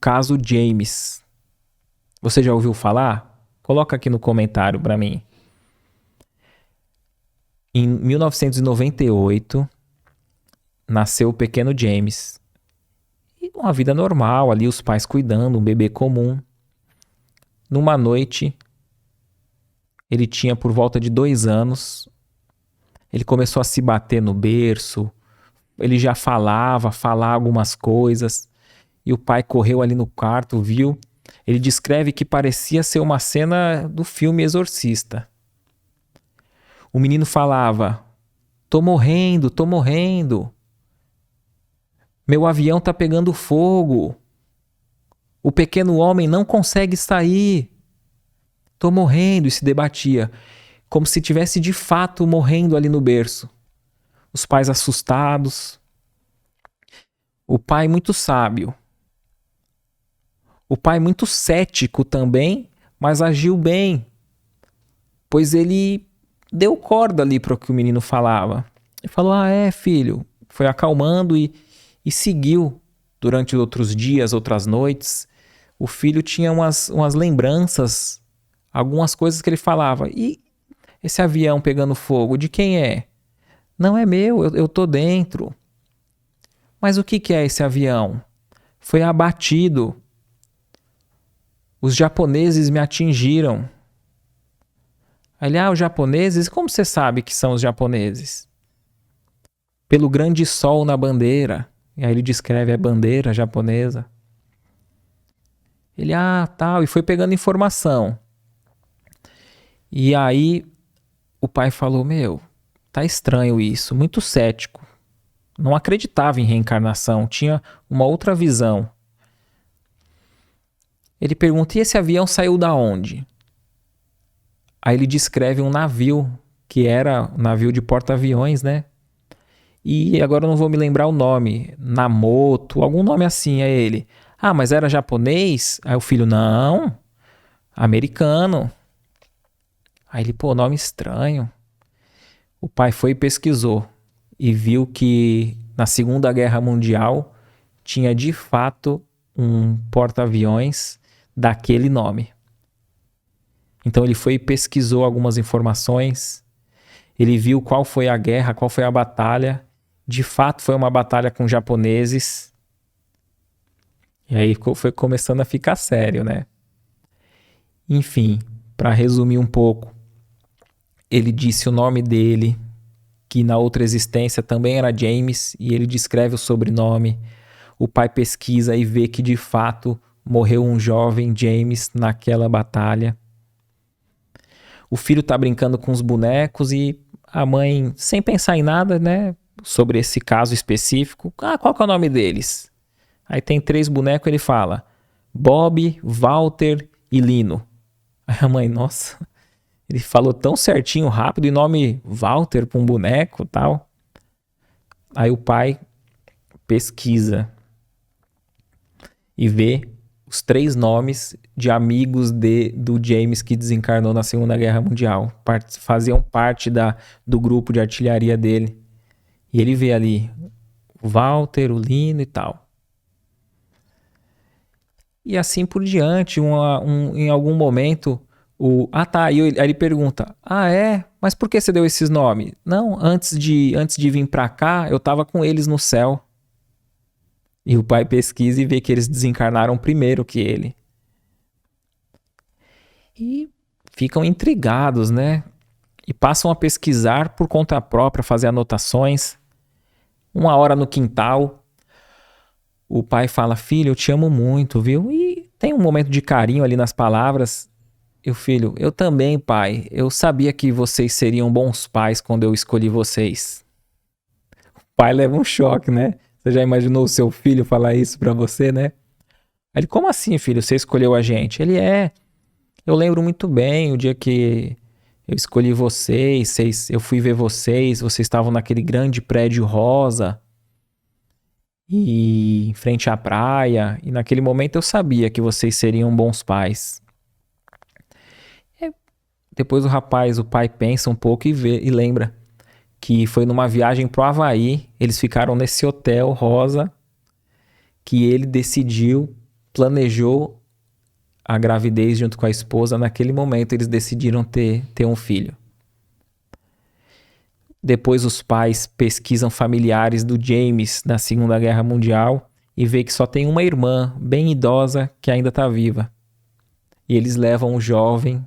caso James. Você já ouviu falar? Coloca aqui no comentário para mim. Em 1998, nasceu o pequeno James. E uma vida normal, ali os pais cuidando, um bebê comum. Numa noite, ele tinha por volta de 2 anos, ele começou a se bater no berço, ele já falava algumas coisas, e o pai correu ali no quarto, viu? Ele descreve que parecia ser uma cena do filme Exorcista. O menino falava: tô morrendo, tô morrendo. Meu avião tá pegando fogo. O pequeno homem não consegue sair. Tô morrendo, e se debatia, como se tivesse de fato morrendo ali no berço. Os pais assustados. O pai muito sábio. O pai muito cético também, mas agiu bem, pois ele deu corda ali para o que o menino falava. Ele falou: filho. Foi acalmando e seguiu durante outros dias, outras noites. O filho tinha umas lembranças, algumas coisas que ele falava. E esse avião pegando fogo, de quem é? Não é meu, eu tô dentro. Mas o que é esse avião? Foi abatido. Os japoneses me atingiram. Ele: os japoneses? Como você sabe que são os japoneses? Pelo grande sol na bandeira. E aí ele descreve a bandeira japonesa. Ele: tal. E foi pegando informação. E aí o pai falou: tá estranho isso. Muito cético. Não acreditava em reencarnação. Tinha uma outra visão. Ele pergunta: e esse avião saiu da onde? Aí ele descreve um navio, que era um navio de porta-aviões, né? E agora eu não vou me lembrar o nome. Namoto, algum nome assim é ele. Mas era japonês? Aí o filho: não, americano. Aí ele: nome estranho. O pai foi e pesquisou e viu que na Segunda Guerra Mundial tinha de fato um porta-aviões daquele nome. Então ele foi e pesquisou algumas informações. Ele viu qual foi a guerra, qual foi a batalha. De fato foi uma batalha com japoneses. E aí foi começando a ficar sério, né? Enfim, para resumir um pouco, ele disse o nome dele, que na outra existência também era James, e ele descreve o sobrenome. O pai pesquisa e vê que de fato morreu um jovem James naquela batalha. O filho tá brincando com os bonecos e a mãe, sem pensar em nada, né, sobre esse caso específico: qual que é o nome deles? Aí tem 3 bonecos, ele fala: Bob, Walter e Lino. Aí a mãe: nossa, ele falou tão certinho, rápido, e nome Walter para um boneco e tal. Aí o pai pesquisa e vê os 3 nomes de amigos do James que desencarnou na Segunda Guerra Mundial. Faziam parte do grupo de artilharia dele. E ele vê ali o Walter, o Lino e tal. E assim por diante, em algum momento, aí ele pergunta: mas por que você deu esses nomes? Não, antes de vir pra cá, eu tava com eles no céu. E o pai pesquisa e vê que eles desencarnaram primeiro que ele. E ficam intrigados, né? E passam a pesquisar por conta própria, fazer anotações. Uma hora no quintal, o pai fala: filho, eu te amo muito, viu? E tem um momento de carinho ali nas palavras. E o filho: eu também, pai. Eu sabia que vocês seriam bons pais quando eu escolhi vocês. O pai leva um choque, né? Você já imaginou o seu filho falar isso pra você, né? Aí ele: como assim, filho? Você escolheu a gente? Ele: eu lembro muito bem o dia que eu escolhi vocês, eu fui ver vocês estavam naquele grande prédio rosa e em frente à praia, e naquele momento eu sabia que vocês seriam bons pais. Depois o pai pensa um pouco e lembra que foi numa viagem pro Havaí, eles ficaram nesse hotel rosa, que ele decidiu planejou a gravidez junto com a esposa. Naquele momento eles decidiram ter um filho. Depois os pais pesquisam familiares do James na Segunda Guerra Mundial e vê que só tem uma irmã bem idosa que ainda está viva. E eles levam o jovem,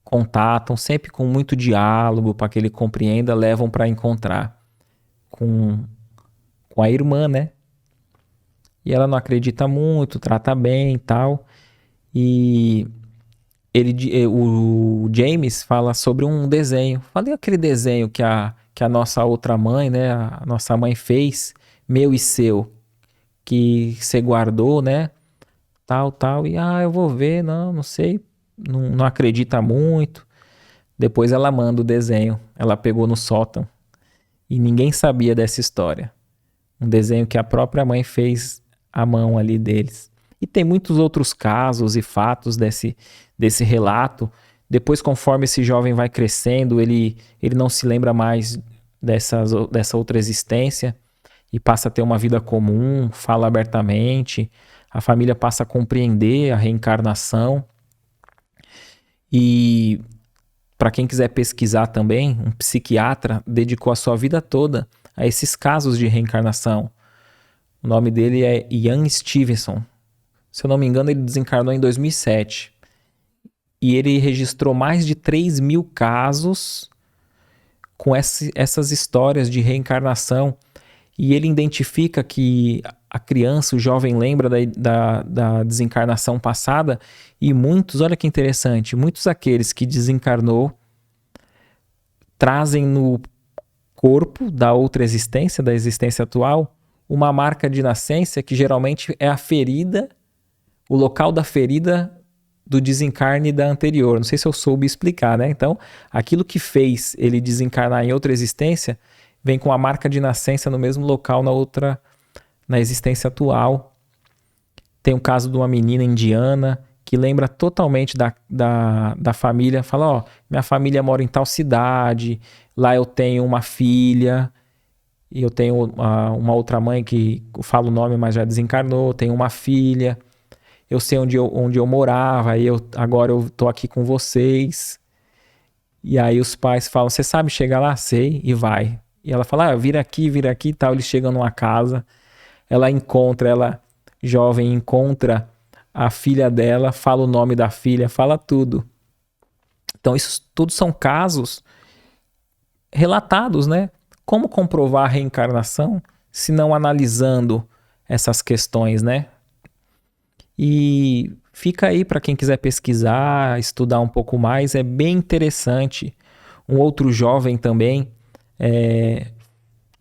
contatam, sempre com muito diálogo para que ele compreenda, levam para encontrar com a irmã, né? E ela não acredita muito, trata bem e tal. E o James fala sobre um desenho. Falei aquele desenho que a nossa outra mãe, né? A nossa mãe fez, meu e seu, que você guardou, né? Tal. E eu vou ver, não sei, não acredita muito. Depois ela manda o desenho. Ela pegou no sótão. E ninguém sabia dessa história. Um desenho que a própria mãe fez à mão ali deles. E tem muitos outros casos e fatos desse relato. Depois, conforme esse jovem vai crescendo, ele não se lembra mais dessa outra existência e passa a ter uma vida comum, fala abertamente. A família passa a compreender a reencarnação. E para quem quiser pesquisar também, um psiquiatra dedicou a sua vida toda a esses casos de reencarnação. O nome dele é Ian Stevenson. Se eu não me engano, ele desencarnou em 2007. E ele registrou mais de 3.000 casos com essas histórias de reencarnação. E ele identifica que a criança, o jovem, lembra da desencarnação passada. E muitos, olha que interessante, muitos daqueles que desencarnou trazem no corpo da outra existência, da existência atual, uma marca de nascença que geralmente é a ferida, o local da ferida do desencarne da anterior. Não sei se eu soube explicar, né? Então, aquilo que fez ele desencarnar em outra existência vem com a marca de nascença no mesmo local na existência atual. Tem o caso de uma menina indiana que lembra totalmente da família. Fala, minha família mora em tal cidade, lá eu tenho uma filha, e eu tenho uma outra mãe que fala o nome, mas já desencarnou, tenho uma filha, eu sei onde eu morava, e agora eu tô aqui com vocês. E aí os pais falam, você sabe chegar lá? Sei, e vai. E ela fala, vira aqui e tal. Eles chegam numa casa, ela jovem, encontra a filha dela, fala o nome da filha, fala tudo. Então isso tudo são casos relatados, né? Como comprovar a reencarnação se não analisando essas questões, né? E fica aí para quem quiser pesquisar, estudar um pouco mais, é bem interessante. Um outro jovem também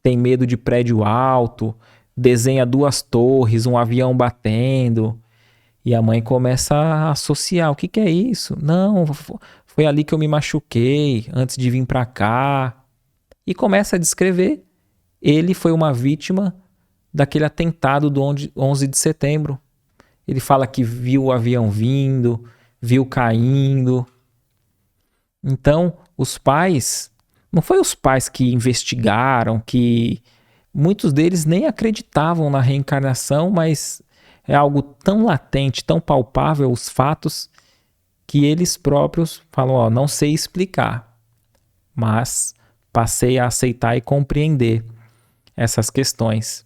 tem medo de prédio alto, desenha 2 torres, um avião batendo, e a mãe começa a associar. O que é isso? Não, foi ali que eu me machuquei antes de vir para cá. E começa a descrever. Ele foi uma vítima daquele atentado do 11 de setembro. Ele fala que viu o avião vindo, viu caindo. Então, os pais, não foi os pais que investigaram, que muitos deles nem acreditavam na reencarnação, mas é algo tão latente, tão palpável, os fatos, que eles próprios falam, não sei explicar, mas passei a aceitar e compreender essas questões.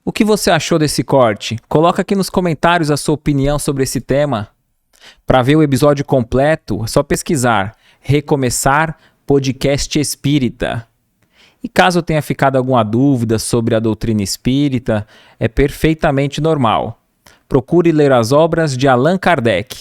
O que você achou desse corte? Coloca aqui nos comentários a sua opinião sobre esse tema. Para ver o episódio completo, é só pesquisar Recomeçar Podcast Espírita. E caso tenha ficado alguma dúvida sobre a doutrina espírita, é perfeitamente normal. Procure ler as obras de Allan Kardec.